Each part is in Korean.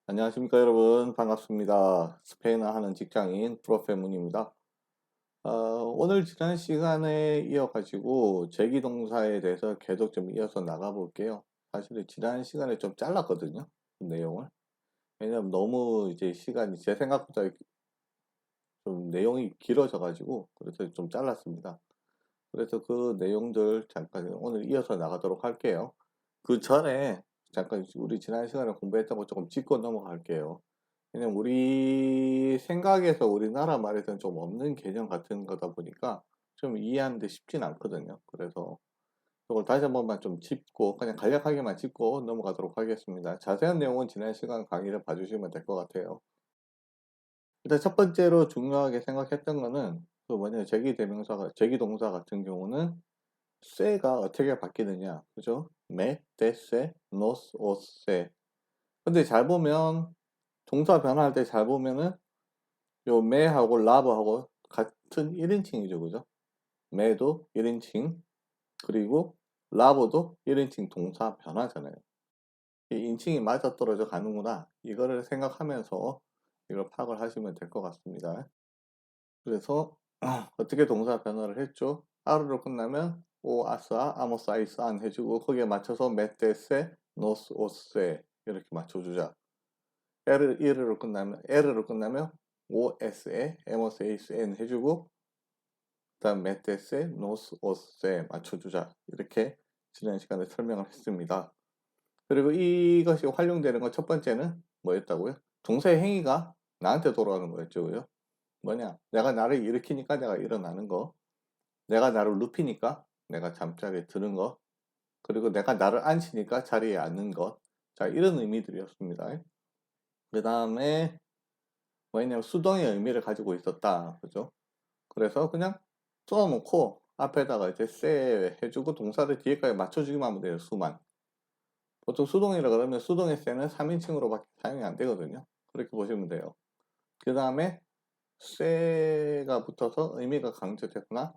안녕하십니까 여러분, 반갑습니다. 스페인어 하는 직장인 프로페문입니다. 오늘 지난 시간에 이어가지고 제기동사에 대해서 계속 좀 이어서 나가 볼게요. 사실은 지난 시간에 좀 잘랐거든요, 그 내용을. 왜냐면 너무 이제 시간이 제 생각보다 좀 내용이 길어져 가지고 그래서 좀 잘랐습니다. 그래서 그 내용들 잠깐 오늘 이어서 나가도록 할게요. 그 전에 잠깐 우리 지난 시간에 공부했던 거 조금 짚고 넘어갈게요. 왜냐면 우리 생각에서 우리나라 말에서는 좀 없는 개념 같은 거다 보니까 좀 이해하는 데 쉽진 않거든요. 그래서 이걸 다시 한 번만 좀 짚고 그냥 간략하게만 짚고 넘어가도록 하겠습니다. 자세한 내용은 지난 시간 강의를 봐주시면 될 것 같아요. 일단 첫 번째로 중요하게 생각했던 거는 그 뭐냐, 제기동사 같은 경우는 쇠가 어떻게 바뀌느냐, 그죠? 메, 데세, 노스, 오세. 근데 잘 보면 동사 변화할 때 잘 보면은 요 메하고 라브하고 같은 1인칭이죠, 그죠? 메도 1인칭, 그리고 라브도 1인칭 동사 변화잖아요. 이 인칭이 맞아떨어져 가는구나, 이거를 생각하면서 이걸 파악을 하시면 될 것 같습니다. 그래서 어떻게 동사 변화를 했죠? 아르로 끝나면 오, 아싸, 아모스, 아이스, 안 해주고 거기에 맞춰서 메테세, 노스, 오세 이렇게 맞춰주자. 에르로 끝나면 오에스에, 에모스, 에이스, 엔 해주고 그다음 메테세, 노스, 오세 맞춰주자. 이렇게 지난 시간에 설명을 했습니다. 그리고 이것이 활용되는 건 첫 번째는 뭐였다고요? 동사의 행위가 나한테 돌아오는 거였죠, 그죠? 뭐냐? 내가 나를 일으키니까 내가 일어나는 거, 내가 나를 눕히니까 내가 잠자리에 드는 것, 그리고 내가 나를 앉히니까 자리에 앉는 것. 자, 이런 의미들이었습니다. 그 다음에 뭐냐면 수동의 의미를 가지고 있었다. 그죠? 그래서 그냥 써놓고 앞에다가 이제 세 해주고 동사를 뒤에까지 맞춰주기만 하면 돼요. 수만. 보통 수동이라 그러면 수동의 세는 3인칭으로밖에 사용이 안 되거든요. 그렇게 보시면 돼요. 그 다음에 쇠가 붙어서 의미가 강조되거나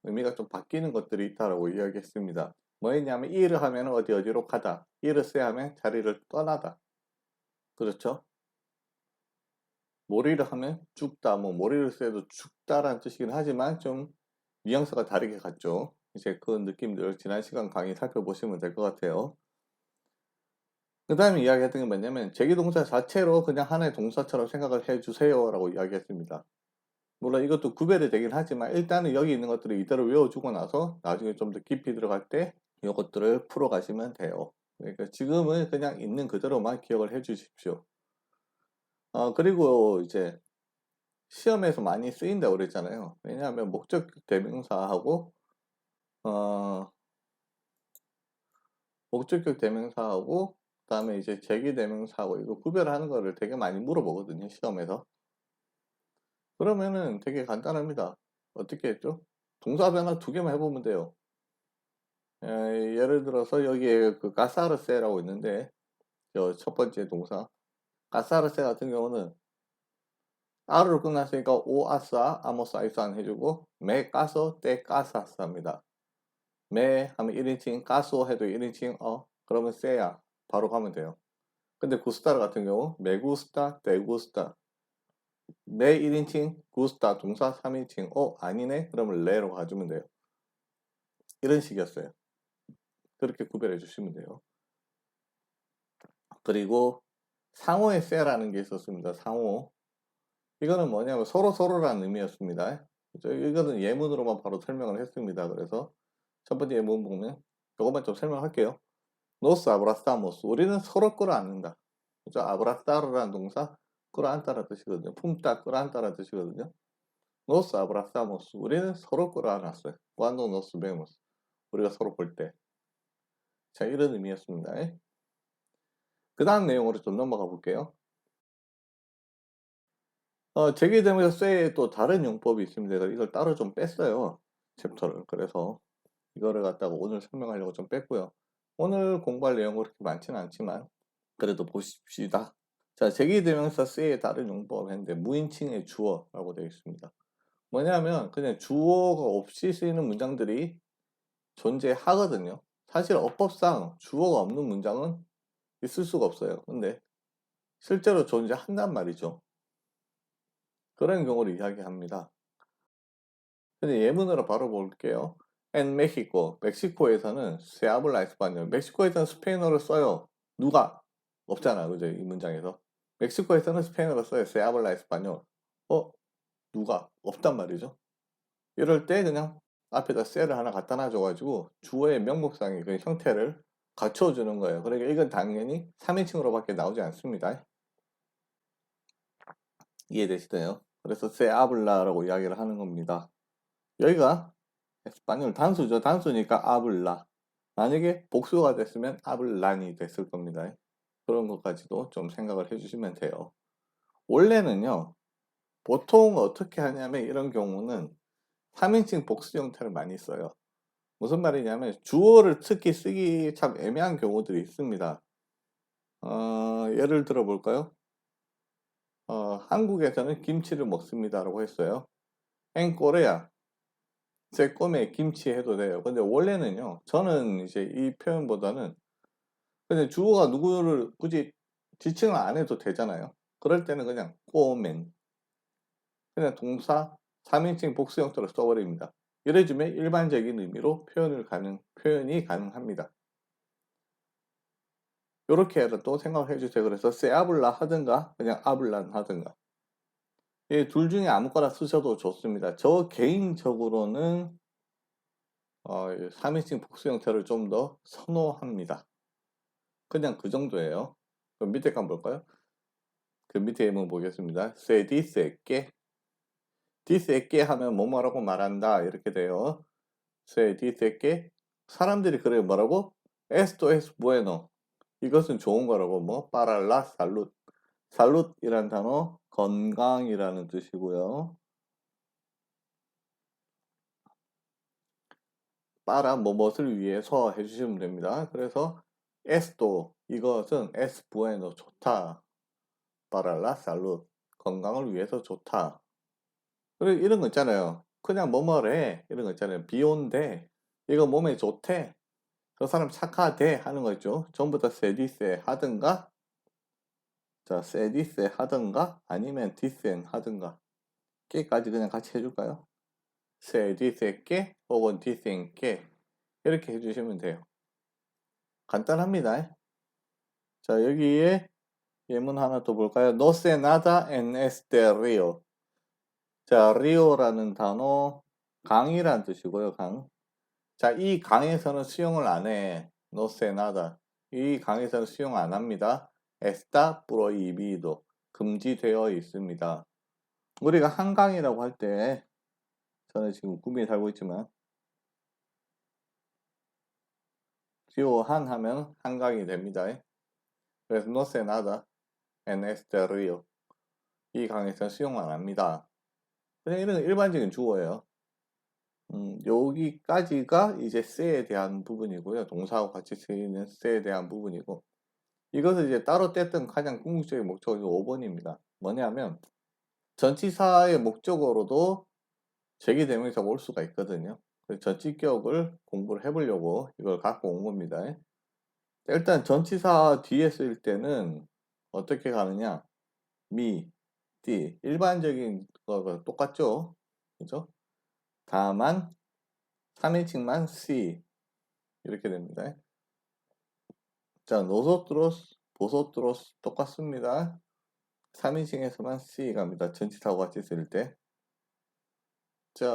의미가 좀 바뀌는 것들이 있다라고 이야기했습니다. 뭐였냐면 이를 하면 어디로 가다, 이를 쎄 하면 자리를 떠나다. 그렇죠? 모리를 하면 죽다, 뭐 모리를 쎄도 죽다라는 뜻이긴 하지만 좀 뉘앙스가 다르게 갔죠. 이제 그 느낌들 지난 시간 강의 살펴보시면 될 것 같아요. 그 다음에 이야기했던 게 뭐냐면 제기동사 자체로 그냥 하나의 동사처럼 생각을 해주세요 라고 이야기했습니다. 물론 이것도 구별이 되긴 하지만 일단은 여기 있는 것들을 이대로 외워주고 나서 나중에 좀 더 깊이 들어갈 때 이것들을 풀어가시면 돼요. 그러니까 지금은 그냥 있는 그대로만 기억을 해 주십시오. 그리고 이제 시험에서 많이 쓰인다고 그랬잖아요. 왜냐하면 목적격 대명사하고 어, 목적격 대명사하고 그다음에 이제 제기 대명사하고 이거 구별하는 거를 되게 많이 물어보거든요, 시험에서. 그러면은 되게 간단합니다. 어떻게 했죠? 동사 변화 두 개만 해보면 돼요. 예를 들어서 여기에 그 가사르세라고 있는데 첫 번째 동사 가사르세 같은 경우는 아르로 끝났으니까 오아싸 아모사이산 해주고 메 까소 떼 까사스합니다. 메 하면 1인칭, 까소 해도 1인칭, 그러면 세야 바로 가면 돼요. 근데 구스타르 같은 경우 메구스타 떼구스타, 메 1인칭, 구스타 동사 3인칭, 아니네 그러면 레로 가주면 돼요. 이런 식이었어요. 그렇게 구별해 주시면 돼요. 그리고 상호의 세라는 게 있었습니다. 상호. 이거는 뭐냐면 서로라는 의미였습니다. 그죠? 이거는 예문으로만 바로 설명을 했습니다. 그래서 첫 번째 예문 보면 이것만 좀 설명할게요. 노스 아브라스타모스. 우리는 서로 끌어안는다. 그죠? 아브라스타르라는 동사 끌어안다라는 뜻이거든요. 품다 끌어안다라는 뜻이거든요. 노스 아브라스타모스. 우리는 서로 끌어안았어요. cuando nos vemos. 우리가 서로 볼 때. 자, 이런 의미였습니다. 그 다음 내용으로 좀 넘어가 볼게요. 제기되면서 쇠에 또 다른 용법이 있습니다. 그래서 이걸 따로 좀 뺐어요. 챕터를. 그래서 이거를 갖다가 오늘 설명하려고 좀 뺐고요. 오늘 공부할 내용은 그렇게 많지는 않지만 그래도 보십시다. 자, 제기대명사 쇠의 다른 용법 했는데 무인칭의 주어라고 되어 있습니다. 뭐냐면 그냥 주어가 없이 쓰이는 문장들이 존재하거든요. 사실 어법상 주어가 없는 문장은 있을 수가 없어요. 근데 실제로 존재한단 말이죠. 그런 경우를 이야기합니다. 근데 예문으로 바로 볼게요. En Mexico, 멕시코에서는 se habla español. 멕시코에서는 스페인어를 써요. 누가? 없잖아, 그죠? 이 문장에서. 멕시코에서는 스페인어를 써요. se habla español. 누가? 없단 말이죠. 이럴 때 그냥 앞에다 셀을 하나 갖다 놔줘가지고 주어의 명목상의 그 형태를 갖춰주는 거예요. 그러니까 이건 당연히 3인칭으로밖에 나오지 않습니다. 이해되시나요? 그래서 se habla라고 이야기를 하는 겁니다. 여기가 에스파뇰 단수죠. 단수니까 아블라. 만약에 복수가 됐으면 아블란이 됐을 겁니다. 그런 것까지도 좀 생각을 해주시면 돼요. 원래는요, 보통 어떻게 하냐면 이런 경우는 3인칭 복수 형태를 많이 써요. 무슨 말이냐면 주어를 특히 쓰기 참 애매한 경우들이 있습니다. 예를 들어 볼까요? 한국에서는 김치를 먹습니다라고 했어요. 엔 꼬레야. 제 꿈에 김치 해도 돼요. 근데 원래는요, 저는 이제 이 표현보다는 근데 주어가 누구를 굳이 지칭을 안 해도 되잖아요. 그럴 때는 그냥 꼬맨. 그냥 동사 3인칭 복수 형태로 써버립니다. 이래주면 일반적인 의미로 표현이 가능합니다. 요렇게 해서 또 생각을 해주세요. 그래서 세아블라 하든가 그냥 아블란 하든가 이 둘 중에 아무거나 쓰셔도 좋습니다. 저 개인적으로는 3인칭 복수 형태를 좀 더 선호합니다. 그냥 그 정도예요. 그럼 밑에 거 한번 볼까요? 그 밑에 예문 보겠습니다. Se dice que dice que 하면 뭐뭐라고 말한다 이렇게 돼요. Se dice que 사람들이 그래요. 뭐라고? Esto es bueno. 이것은 좋은 거라고 뭐 para la salud. salud이란 단어 건강이라는 뜻이고요. para 뭐뭇을 위해서 해주시면 됩니다. 그래서 esto 이것은 es bueno 좋다. para la salud 건강을 위해서 좋다. 그리고 이런 거 있잖아요. 그냥 뭐뭐래 이런 거 있잖아요. 비온대 이거 몸에 좋대. 저 사람 착하대 하는 거 있죠. 전부 다 세디세 하든가 자 세디세 하든가 아니면 디센 하든가 깨까지 그냥 같이 해줄까요? 세디세 깨 혹은 디센 깨 이렇게 해주시면 돼요. 간단합니다. 자 여기에 예문 하나 더 볼까요? No sé nada en este río. 자 리오라는 단어 강이란 뜻이고요. 강. 자, 이 강에서는 수영을 안 해. No sé nada. 이 강에서는 수영 안 합니다. Está prohibido. 금지되어 있습니다. 우리가 한강이라고 할 때, 저는 지금 구미에 살고 있지만, rio 한 하면 한강이 됩니다. 그래서 no sé nada en este río. 이 강에서는 수영 안 합니다. 그냥 이런 일반적인 주어예요. 여기까지가 이제 세에 대한 부분이고요. 동사하고 같이 쓰이는 세에 대한 부분이고, 이것을 이제 따로 뗐던 가장 궁극적인 목적은 5번입니다. 뭐냐면 전치사의 목적어로도 제기대명사가 올 수가 있거든요. 그래서 전치격을 공부를 해보려고 이걸 갖고 온 겁니다. 일단 전치사 뒤에 쓸 때는 어떻게 가느냐? 미, 띠 일반적인 거가 똑같죠? 그죠? 다만 3인칭만 C 이렇게 됩니다. 자, nosotros, vosotros 똑같습니다. 3인칭에서만 C 갑니다. 전치사와 같이 쓸 때. 자,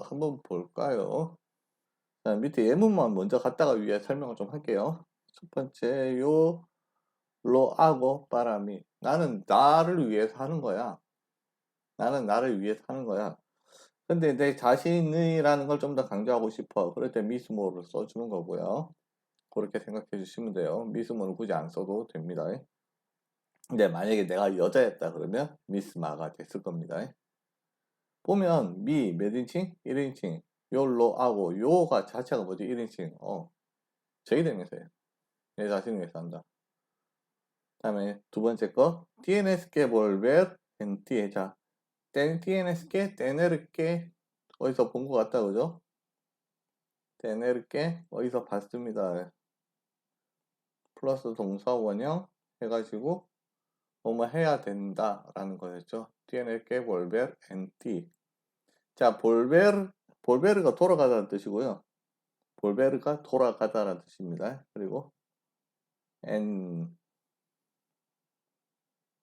한번 볼까요? 자, 밑에 예문만 먼저 갖다가 위에 설명을 좀 할게요. 첫 번째, 로하고 바람이. 나는 나를 위해서 하는 거야. 나는 나를 위해서 하는 거야. 근데 내 자신이라는 걸 좀 더 강조하고 싶어. 그럴 때 미스모를 써주는 거고요. 그렇게 생각해 주시면 돼요. 미스모는 굳이 안 써도 됩니다. 근데 만약에 내가 여자였다 그러면 미스마가 됐을 겁니다. 보면 미 몇 인칭? 1인칭 요로하고 요가 자체가 뭐지? 1인칭 제기되면서요. 내 자신을 위해서 한다. 다음에 두 번째 거 tienes que volver en ti. 자, tienes que, tener que 어디서 본 것 같다 그죠? tener que 어디서 봤습니다. 플러스 동사 원형 해가지고 뭐뭐 해야 된다라는 거였죠. Tiene que volver en ti. 자, 볼베르가 돌아가다는 뜻이고요. 볼베르가 돌아가다라는 뜻입니다. 그리고 en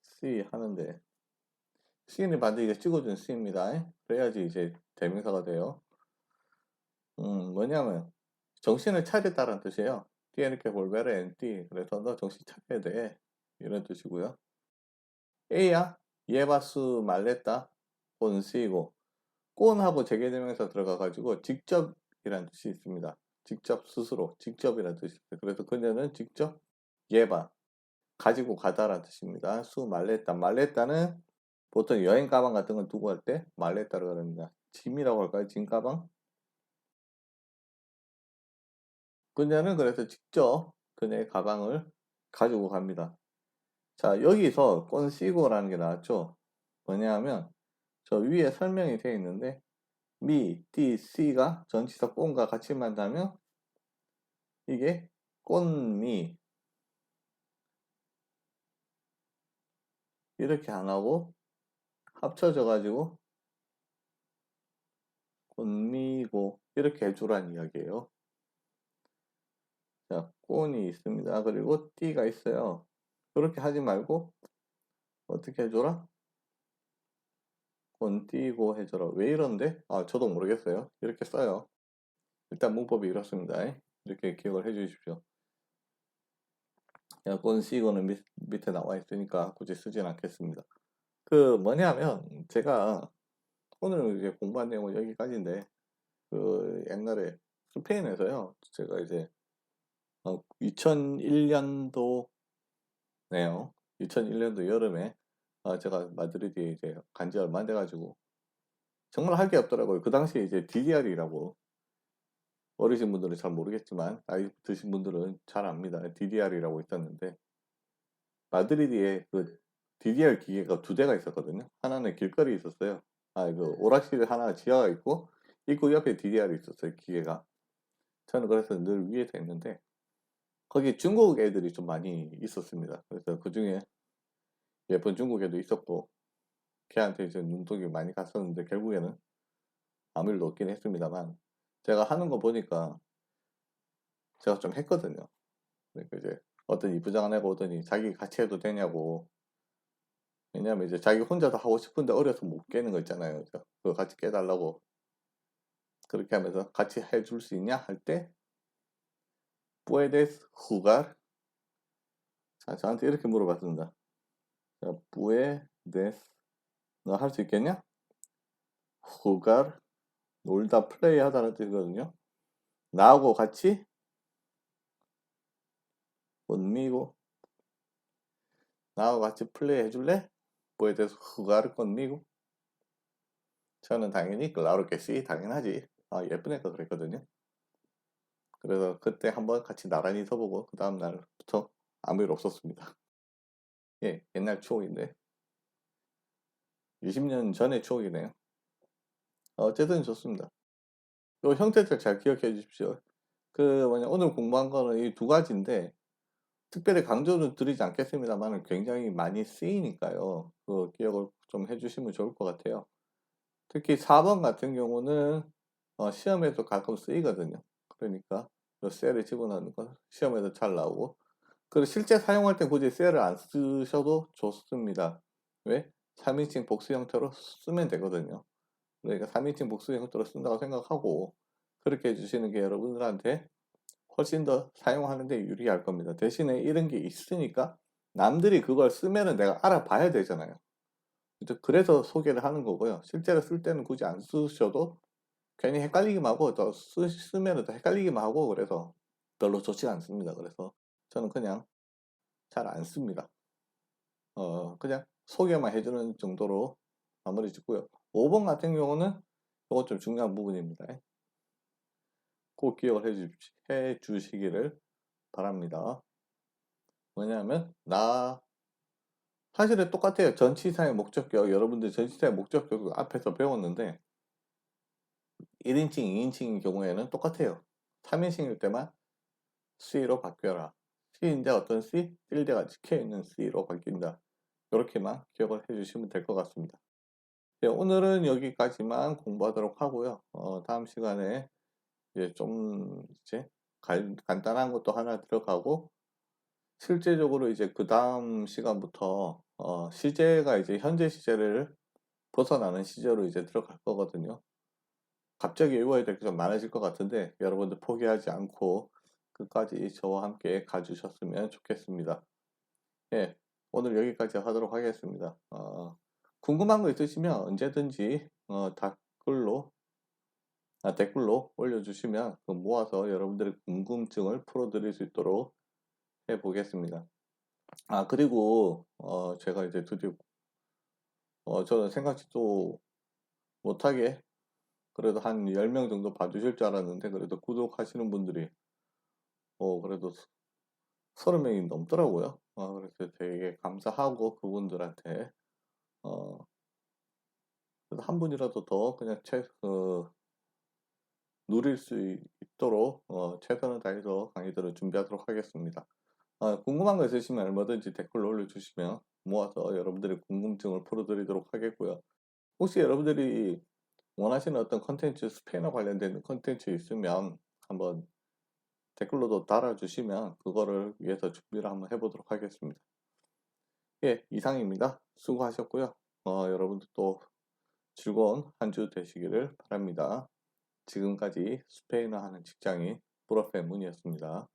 si 하는데 C는 반드시 찍어준 C입니다. 그래야지 이제 대명사가 돼요. 뭐냐면 정신을 차렸다는 뜻이에요. Tiene que volver en ti. 그래서 너 정신 차려야 돼. 이런 뜻이고요. A야 lleva 말레타 consigo. 꼰하고 재개대명사 들어가가지고 직접이라는 뜻이 있습니다. 직접 스스로 직접이라는 뜻이 있어요. 그래서 그녀는 직접 예바 가지고 가다라는 뜻입니다. 수 말레타 말레타는 보통 여행 가방 같은 걸 두고 갈 때 말레타라고 합니다. 짐이라고 할까요? 짐 가방? 그녀는 그래서 직접 그녀의 가방을 가지고 갑니다. 자, 여기서 consigo라는 게 나왔죠. 뭐냐면 저 위에 설명이 되어 있는데 미, 띠, 씨가 전치사 꼰과 같이 만나면 이게 꼰미 이렇게 안 하고 합쳐져 가지고 꼰미고 이렇게 해주란 이야기예요. 자, 꼰이 있습니다. 그리고 띠가 있어요. 그렇게 하지 말고 어떻게 해줘라? 꼰띠고 해줘라. 왜 이런데? 아, 저도 모르겠어요. 이렇게 써요. 일단 문법이 이렇습니다. 이렇게 기억을 해 주십시오. 꼰시고는 밑에 나와 있으니까 굳이 쓰진 않겠습니다. 그 뭐냐면 제가 오늘 이제 공부한 내용은 여기까지인데 그 옛날에 스페인에서요 제가 이제 2001년도네요. 2001년도 여름에 제가 마드리드에 이제 간지 얼마 안 돼가지고 정말 할 게 없더라고요. 그 당시에 이제 DDR이라고 어리신 분들은 잘 모르겠지만 나이 드신 분들은 잘 압니다. DDR이라고 있었는데 마드리드에 그 DDR 기계가 두 대가 있었거든요. 하나는 길거리에 있었어요. 그 오락실 하나 지하가 있고 입구 옆에 DDR이 있었어요. 기계가. 저는 그래서 늘 위에서 했는데 거기 중국 애들이 좀 많이 있었습니다. 그래서 그 중에 예쁜 중국 애도 있었고 걔한테 이제 눈독이 많이 갔었는데 결국에는 아무 일도 없긴 했습니다만 제가 하는 거 보니까 제가 좀 했거든요. 그러니까 이제 어떤 이부장한 애가 오더니 자기 같이 해도 되냐고. 왜냐면 이제 자기 혼자도 하고 싶은데 어려서 못 깨는 거 있잖아요. 그거 같이 깨달라고. 그렇게 하면서 같이 해줄 수 있냐 할 때 puedes jugar. 자, 저한테 이렇게 물어봤습니다. 자, puedes 너 할 수 있겠냐? jugar 놀다 플레이 하다는 뜻이거든요. 나하고 같이 conmigo 나하고 같이 플레이 해줄래? puedes jugar conmigo. 저는 당연히 claro que sí 당연하지. 예쁜 애가 그랬거든요. 그래서 그때 한번 같이 나란히 서보고 그 다음 날부터 아무 일 없었습니다. 예, 옛날 추억인데 20년 전의 추억이네요. 어쨌든 좋습니다. 요 형태들 잘 기억해 주십시오. 그 뭐냐 오늘 공부한 거는 이 두 가지인데 특별히 강조는 드리지 않겠습니다만 굉장히 많이 쓰이니까요. 그 기억을 좀 해주시면 좋을 것 같아요. 특히 4번 같은 경우는 시험에도 가끔 쓰이거든요. 그러니까 요 셀을 집어넣는 거 시험에도 잘 나오고 그리고 실제 사용할 때 굳이 셀을 안 쓰셔도 좋습니다. 왜? 3인칭 복수 형태로 쓰면 되거든요. 그러니까 3인칭 복수 형태로 쓴다고 생각하고 그렇게 해주시는 게 여러분들한테 훨씬 더 사용하는 데 유리할 겁니다. 대신에 이런 게 있으니까 남들이 그걸 쓰면은 내가 알아봐야 되잖아요. 그래서 소개를 하는 거고요. 실제로 쓸 때는 굳이 안 쓰셔도 괜히 헷갈리기만 하고 더 쓰면은 더 헷갈리기만 하고 그래서 별로 좋지 않습니다. 그래서 저는 그냥 잘 안 씁니다. 그냥 소개만 해주는 정도로 마무리 짓고요. 5번 같은 경우는 이것 좀 중요한 부분입니다. 꼭 기억을 해 주시기를 바랍니다. 뭐냐면 사실은 똑같아요. 전치사의 목적격 여러분들 전치사의 목적격 앞에서 배웠는데 1인칭, 2인칭인 경우에는 똑같아요. 3인칭일 때만 C로 바뀌어라. C인데 어떤 C? 틸드가 찍혀있는 C로 바뀐다. 요렇게만 기억을 해 주시면 될 것 같습니다. 네, 오늘은 여기까지만 공부하도록 하고요. 다음 시간에 이제 좀 이제 간단한 것도 하나 들어가고, 실제적으로 이제 그다음 시간부터 시제가 이제 현재 시제를 벗어나는 시제로 이제 들어갈 거거든요. 갑자기 외워야 될 게 좀 많아질 것 같은데 여러분들 포기하지 않고 끝까지 저와 함께 가 주셨으면 좋겠습니다. 예. 오늘 여기까지 하도록 하겠습니다. 궁금한 거 있으시면 언제든지 댓글로 올려주시면 그 모아서 여러분들의 궁금증을 풀어드릴 수 있도록 해 보겠습니다. 그리고 제가 이제 드디어 저는 생각지도 못하게 그래도 한 10명 정도 봐주실 줄 알았는데, 그래도 구독하시는 분들이 그래도 30명이 넘더라고요. 그래서 되게 감사하고, 그분들한테 어 그래도 한 분이라도 더 그냥 누릴 수 있도록 최선을 다해서 강의들을 준비하도록 하겠습니다. 궁금한 거 있으시면 얼마든지 댓글로 올려주시면 모아서 여러분들의 궁금증을 풀어드리도록 하겠고요. 혹시 여러분들이 원하시는 어떤 컨텐츠, 스페인어 관련된 컨텐츠 있으면 한번 댓글로도 달아주시면 그거를 위해서 준비를 한번 해보도록 하겠습니다. 예, 이상입니다. 수고하셨고요. 여러분들 또 즐거운 한 주 되시기를 바랍니다. 지금까지 스페인어 하는 직장인 프로페 문이었습니다.